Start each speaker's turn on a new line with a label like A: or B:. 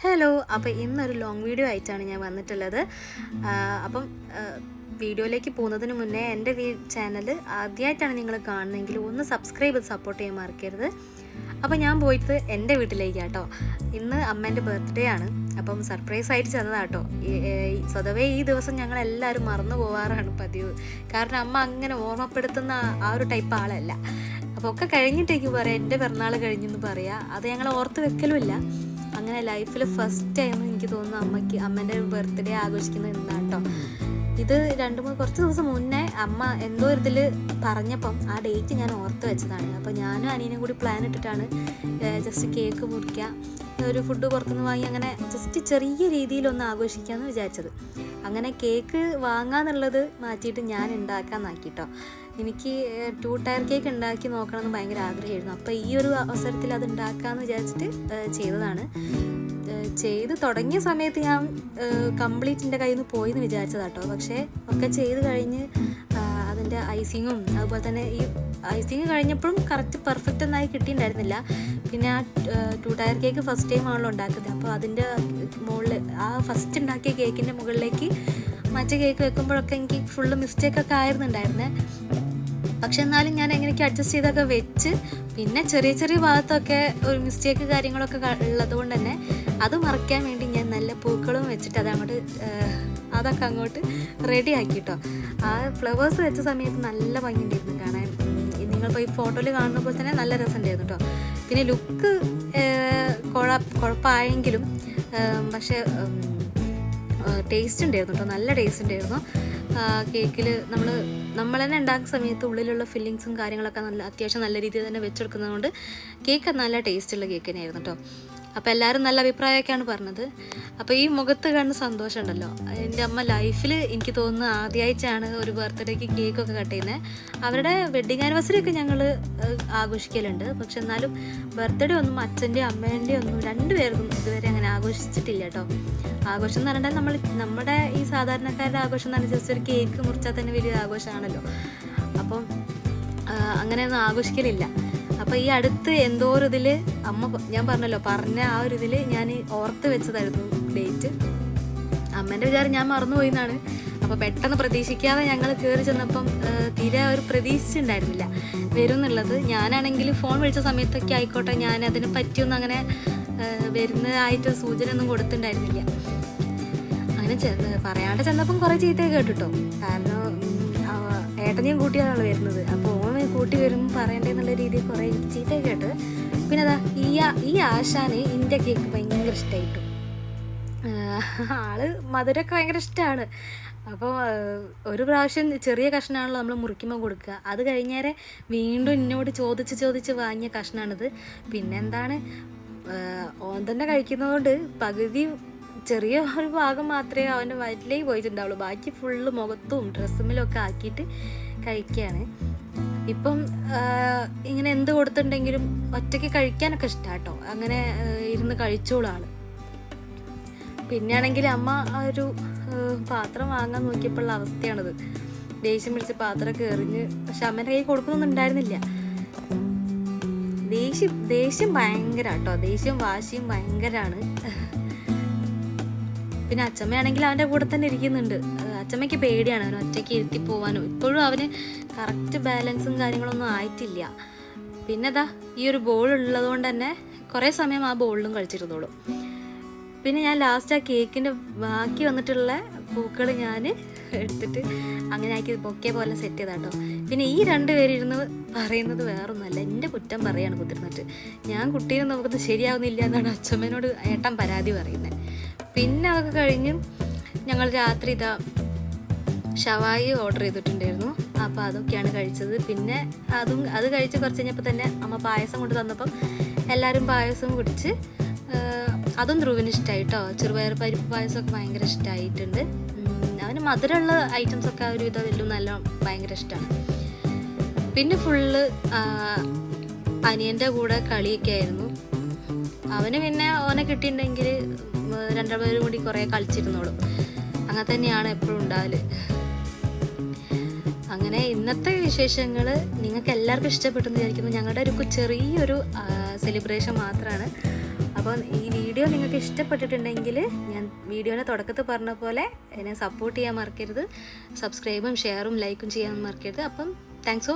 A: Hello, അപ്പോൾ ഇന്നൊരു long video ആയിട്ടാണ് ഞാൻ വന്നിട്ടുള്ളത്. അപ്പം വീഡിയോയിലേക്ക് പോകുന്നതിന് മുന്നേ എൻ്റെ ചാനൽ ആദ്യമായിട്ടാണ് നിങ്ങൾ കാണുന്നതെങ്കിൽ ഒന്ന് സബ്സ്ക്രൈബ് ചെയ്ത് സപ്പോർട്ട് ചെയ്യാൻ മറക്കരുത്. അപ്പോൾ ഞാൻ പോയിട്ട് എൻ്റെ വീട്ടിലേക്ക് കേട്ടോ. ഇന്ന് അമ്മേൻ്റെ ബർത്ത്ഡേ ആണ്. അപ്പം സർപ്രൈസ് ആയിട്ട് ചെന്നതാട്ടോ. സ്വതവേ ഈ ദിവസം ഞങ്ങളെല്ലാവരും മറന്നു പോകാറാണ് പതിവ്. കാരണം അമ്മ അങ്ങനെ ഓർമ്മപ്പെടുത്തുന്ന ആ ഒരു ടൈപ്പ് ആളല്ല. അപ്പോൾ ഒക്കെ കഴിഞ്ഞിട്ടേക്ക് പറയാം, എൻ്റെ പിറന്നാൾ കഴിഞ്ഞെന്ന് പറയാം. അത് ഞങ്ങൾ ഓർത്ത് വെക്കലുമില്ല. അങ്ങനെ ലൈഫിൽ ഫസ്റ്റ് ടൈം എനിക്ക് തോന്നുന്നു അമ്മേൻ്റെ ബർത്ത്ഡേ ആഘോഷിക്കുന്നത് ഇന്നാട്ടോ. ഇത് കുറച്ച് ദിവസം മുന്നേ അമ്മ എന്തോ ഇതിൽ പറഞ്ഞപ്പം ആ ഡേറ്റ് ഞാൻ ഓർത്ത് വെച്ചതാണ്. അപ്പോൾ ഞാനും അനിയനും കൂടി പ്ലാൻ ഇട്ടിട്ടാണ് ജസ്റ്റ് കേക്ക് മുറിക്കുക, ഒരു ഫുഡ് പുറത്തുനിന്ന് വാങ്ങി അങ്ങനെ ജസ്റ്റ് ചെറിയ രീതിയിലൊന്ന് ആഘോഷിക്കാമെന്ന് വിചാരിച്ചത്. അങ്ങനെ കേക്ക് വാങ്ങാന്നുള്ളത് മാറ്റിയിട്ട് ഞാൻ ഉണ്ടാക്കാമെന്നാക്കിട്ടോ. എനിക്ക് 2 ടയർ കേക്ക് ഉണ്ടാക്കി നോക്കണമെന്ന് ഭയങ്കര ആഗ്രഹമായിരുന്നു. അപ്പോൾ ഈ ഒരു അവസരത്തിൽ അത് ഉണ്ടാക്കാമെന്ന് വിചാരിച്ചിട്ട് ചെയ്തതാണ്. ചെയ്ത് തുടങ്ങിയ സമയത്ത് ഞാൻ കംപ്ലീറ്റ് കയ്യിൽ നിന്ന് പോയി എന്ന് വിചാരിച്ചതാട്ടോ. പക്ഷേ ഒക്കെ ചെയ്ത് കഴിഞ്ഞ് അതിൻ്റെ ഐസിങ്ങും അതുപോലെ തന്നെ ഈ ഐസിങ് കഴിഞ്ഞപ്പോഴും കറക്റ്റ് പെർഫെക്റ്റ് ഒന്നായി കിട്ടിയിട്ടുണ്ടായിരുന്നില്ല. പിന്നെ ആ 2 ടയർ കേക്ക് ഫസ്റ്റ് ടൈം ആണല്ലോ ഉണ്ടാക്കുന്നത്. അപ്പോൾ അതിൻ്റെ മുകളിൽ ആ ഫസ്റ്റ് ഉണ്ടാക്കിയ കേക്കിൻ്റെ മുകളിലേക്ക് മറ്റേ കേക്ക് വെക്കുമ്പോഴൊക്കെ എനിക്ക് ഫുള്ള് മിസ്റ്റേക്കൊക്കെ ആയിരുന്നുണ്ടായിരുന്നേ. പക്ഷെ എന്നാലും ഞാൻ എങ്ങനെയൊക്കെ അഡ്ജസ്റ്റ് ചെയ്തൊക്കെ വെച്ച്, പിന്നെ ചെറിയ ചെറിയ ഭാഗത്തൊക്കെ ഒരു മിസ്റ്റേക്ക് കാര്യങ്ങളൊക്കെ ഉള്ളത് കൊണ്ട് തന്നെ അത് മറയ്ക്കാൻ വേണ്ടി ഞാൻ നല്ല പൂക്കളും വെച്ചിട്ട് അതൊക്കെ അങ്ങോട്ട് റെഡി ആക്കിട്ടോ. ആ ഫ്ലവേഴ്സ് വെച്ച സമയത്ത് നല്ല ഭംഗിയുണ്ടായിരുന്നു കാണാൻ. നിങ്ങളിപ്പോൾ ഈ ഫോട്ടോയിൽ കാണുന്ന പോലെ തന്നെ നല്ല രസമുണ്ടായിരുന്നു കേട്ടോ. പിന്നെ ലുക്ക് കുഴപ്പമായെങ്കിലും പക്ഷേ ടേസ്റ്റ് ഉണ്ടായിരുന്നു കേട്ടോ, നല്ല ടേസ്റ്റ് ഉണ്ടായിരുന്നു. കേക്കിൽ നമ്മൾ തന്നെ ഉണ്ടാക്കുന്ന സമയത്ത് ഉള്ളിലുള്ള ഫില്ലിങ്സും കാര്യങ്ങളൊക്കെ അത്യാവശ്യം നല്ല രീതിയിൽ തന്നെ വെച്ചെടുക്കുന്നത് കൊണ്ട് കേക്ക് നല്ല ടേസ്റ്റുള്ള കേക്ക് തന്നെയായിരുന്നു കേട്ടോ. അപ്പോൾ എല്ലാവരും നല്ല അഭിപ്രായമൊക്കെയാണ് പറഞ്ഞത്. അപ്പോൾ ഈ മുഖത്ത് കാണുന്ന സന്തോഷം ഉണ്ടല്ലോ, എൻ്റെ അമ്മ ലൈഫിൽ എനിക്ക് തോന്നുന്നു ആദ്യമായിട്ടാണ് ഒരു ബർത്ത്ഡേക്ക് കേക്കൊക്കെ കട്ട് ചെയ്യുന്നത്. അവരുടെ വെഡ്ഡിങ് ആനിവേഴ്സറി ഒക്കെ ഞങ്ങൾ ആഘോഷിക്കലുണ്ട്. പക്ഷെ എന്നാലും ബർത്ത്ഡേ ഒന്നും അച്ഛൻ്റെയും അമ്മേൻ്റെയും ഒന്നും രണ്ടുപേർക്കും ഇതുവരെ അങ്ങനെ ആഘോഷിച്ചിട്ടില്ല കേട്ടോ. ആഘോഷം എന്ന് പറഞ്ഞാൽ നമ്മുടെ ഈ സാധാരണക്കാരുടെ ആഘോഷം എന്ന് പറഞ്ഞാൽ ജസ്റ്റ് ഒരു കേക്ക് മുറിച്ചാൽ തന്നെ വലിയ ആഘോഷമാണല്ലോ. അപ്പം അങ്ങനെയൊന്നും ആഘോഷിക്കലില്ല. അപ്പോൾ ഈ അടുത്ത് എന്തോ ഒരു ഇതിൽ അമ്മ ഞാൻ പറഞ്ഞ ആ ഒരു ഇതിൽ ഞാൻ ഓർത്ത് വെച്ചതായിരുന്നു ഡേറ്റ്. അമ്മേൻ്റെ വിചാരം ഞാൻ മറന്നുപോയി എന്നാണ്. അപ്പോൾ പെട്ടെന്ന് പ്രതീക്ഷിക്കാതെ ഞങ്ങൾ കയറി ചെന്നപ്പം തീരെ ഒരു പ്രതീക്ഷിച്ചിട്ടുണ്ടായിരുന്നില്ല വരും എന്നുള്ളത്. ഞാനാണെങ്കിൽ ഫോൺ വിളിച്ച സമയത്തൊക്കെ ആയിക്കോട്ടെ, ഞാൻ അതിനെ പറ്റിയൊന്നും അങ്ങനെ വരുന്നതായിട്ട് സൂചന ഒന്നും കൊടുത്തിട്ടുണ്ടായിരുന്നില്ല. അങ്ങനെ പറയാണ്ട് ചെന്നപ്പം കുറേ ചീത്തയൊക്കെ കേട്ടിട്ടോ. കാരണം ഏട്ടനെയും കൂട്ടിയാണ് വരുന്നത്. അപ്പോൾ ഓൻ കൂട്ടി വരുമ്പോൾ പറയണ്ടേന്നുള്ള രീതിയിൽ കുറേ ചീത്തയൊക്കെ കേട്ട്. പിന്നെ അതാ ഈ ആശാന് എൻ്റെ കേക്ക് ഭയങ്കര ഇഷ്ടമായിട്ടു. ആള് മധുരമൊക്കെ ഭയങ്കര ഇഷ്ടമാണ്. അപ്പോൾ ഒരു പ്രാവശ്യം ചെറിയ കഷ്ണമാണല്ലോ നമ്മൾ മുറിക്കുമ്പോൾ കൊടുക്കുക. അത് കഴിഞ്ഞേരെ വീണ്ടും എന്നോട് ചോദിച്ച് വാങ്ങിയ കഷ്ണമാണിത്. പിന്നെന്താണ്, ഓൻ തന്നെ കഴിക്കുന്നതുകൊണ്ട് പകുതി ചെറിയ ഒരു ഭാഗം മാത്രമേ അവൻ്റെ വയറ്റിലേക്ക് പോയിട്ടുണ്ടാവുള്ളൂ. ബാക്കി ഫുള്ള് മുഖത്തും ഡ്രസ്സുമിലും ഒക്കെ ആക്കിയിട്ട് കഴിക്കുകയാണ്. ഇപ്പം ഇങ്ങനെ എന്ത് കൊടുത്തിട്ടുണ്ടെങ്കിലും ഒറ്റയ്ക്ക് കഴിക്കാനൊക്കെ ഇഷ്ടമാണ് കേട്ടോ. അങ്ങനെ ഇരുന്ന് കഴിച്ചോളൂ ആൾ. പിന്നെയാണെങ്കിൽ അമ്മ ആ ഒരു പാത്രം വാങ്ങാൻ നോക്കിയപ്പോഴുള്ള അവസ്ഥയാണിത്. ദേഷ്യം പിടിച്ച് പാത്രമൊക്കെ എറിഞ്ഞ്, പക്ഷെ അമ്മേൻ്റെ കൈ കൊടുക്കുന്നൊന്നും ഉണ്ടായിരുന്നില്ല. ദേഷ്യം ഭയങ്കര കേട്ടോ, ദേഷ്യവും വാശിയും ഭയങ്കരമാണ്. പിന്നെ അച്ചമ്മയാണെങ്കിൽ അവൻ്റെ കൂടെ തന്നെ ഇരിക്കുന്നുണ്ട്. അച്ചമ്മയ്ക്ക് പേടിയാണ് അവന് ഒറ്റയ്ക്ക് ഇരുത്തി പോകാനും. ഇപ്പോഴും അവന് കറക്റ്റ് ബാലൻസും കാര്യങ്ങളൊന്നും ആയിട്ടില്ല. പിന്നെ ഈ ഒരു ബോൾ ഉള്ളത് കൊണ്ട് തന്നെ കുറേ സമയം ആ ബോളിലും കളിച്ചിരുന്നോളും. പിന്നെ ഞാൻ ലാസ്റ്റ് ആ കേക്കിൻ്റെ ബാക്കി വന്നിട്ടുള്ള പൂക്കൾ ഞാൻ എടുത്തിട്ട് അങ്ങനെ ആക്കി ബൊക്കെ പോലെ സെറ്റ് ചെയ്താട്ടോ. പിന്നെ ഈ 2 പേരിരുന്ന് പറയുന്നത് വേറൊന്നുമല്ല, എൻ്റെ കുറ്റം പറയാണ് കുത്തിരുന്നിട്ട്. ഞാൻ കുട്ടീനെ നോക്കുന്നത് ശരിയാവുന്നില്ല എന്നാണ് അച്ഛമ്മേനോട് ഏട്ടൻ പരാതി പറയുന്നത്. പിന്നെ അതൊക്കെ കഴിഞ്ഞ് ഞങ്ങൾ രാത്രി ഷവായി ഓർഡർ ചെയ്തിട്ടുണ്ടായിരുന്നു. അപ്പോൾ അതൊക്കെയാണ് കഴിച്ചത്. പിന്നെ അത് കഴിച്ച് കുറച്ച് കഴിഞ്ഞപ്പോൾ തന്നെ അമ്മ പായസം കൊണ്ട് തന്നപ്പം എല്ലാവരും പായസം കുടിച്ച്. അതും ധ്രുവിന് ഇഷ്ടമായിട്ടോ. ചെറുപയർ പരിപ്പ് പായസമൊക്കെ ഭയങ്കര ഇഷ്ടമായിട്ടുണ്ട്. അവന് മധുരമുള്ള ഐറ്റംസൊക്കെ ആ ഒരു ഇതെല്ലാം ഭയങ്കര ഇഷ്ടമാണ്. പിന്നെ ഫുള്ള് അനിയൻ്റെ കൂടെ കളിയൊക്കെ ആയിരുന്നു. അവന് പിന്നെ ഓനെ കിട്ടിയിട്ടുണ്ടെങ്കിൽ 2 പേരും കൂടി കുറേ കളിച്ചിരുന്നോളും. അങ്ങനെ തന്നെയാണ് എപ്പോഴും ഉണ്ടാവല്. അങ്ങനെ ഇന്നത്തെ വിശേഷങ്ങൾ നിങ്ങൾക്ക് എല്ലാവർക്കും ഇഷ്ടപ്പെട്ടെന്ന് വിചാരിക്കുന്നു. ഞങ്ങളുടെ ഒരു ചെറിയൊരു സെലിബ്രേഷൻ മാത്രമാണ്. അപ്പോൾ ഈ വീഡിയോ നിങ്ങൾക്ക് ഇഷ്ടപ്പെട്ടിട്ടുണ്ടെങ്കിൽ ഞാൻ വീഡിയോയുടെ തുടക്കത്തിൽ പറഞ്ഞ പോലെ എന്നെ സപ്പോർട്ട് ചെയ്യാൻ മറക്കരുത്. സബ്സ്ക്രൈബും ഷെയറും ലൈക്കും ചെയ്യാൻ മറക്കരുത്. അപ്പം താങ്ക്സ് ഫോർ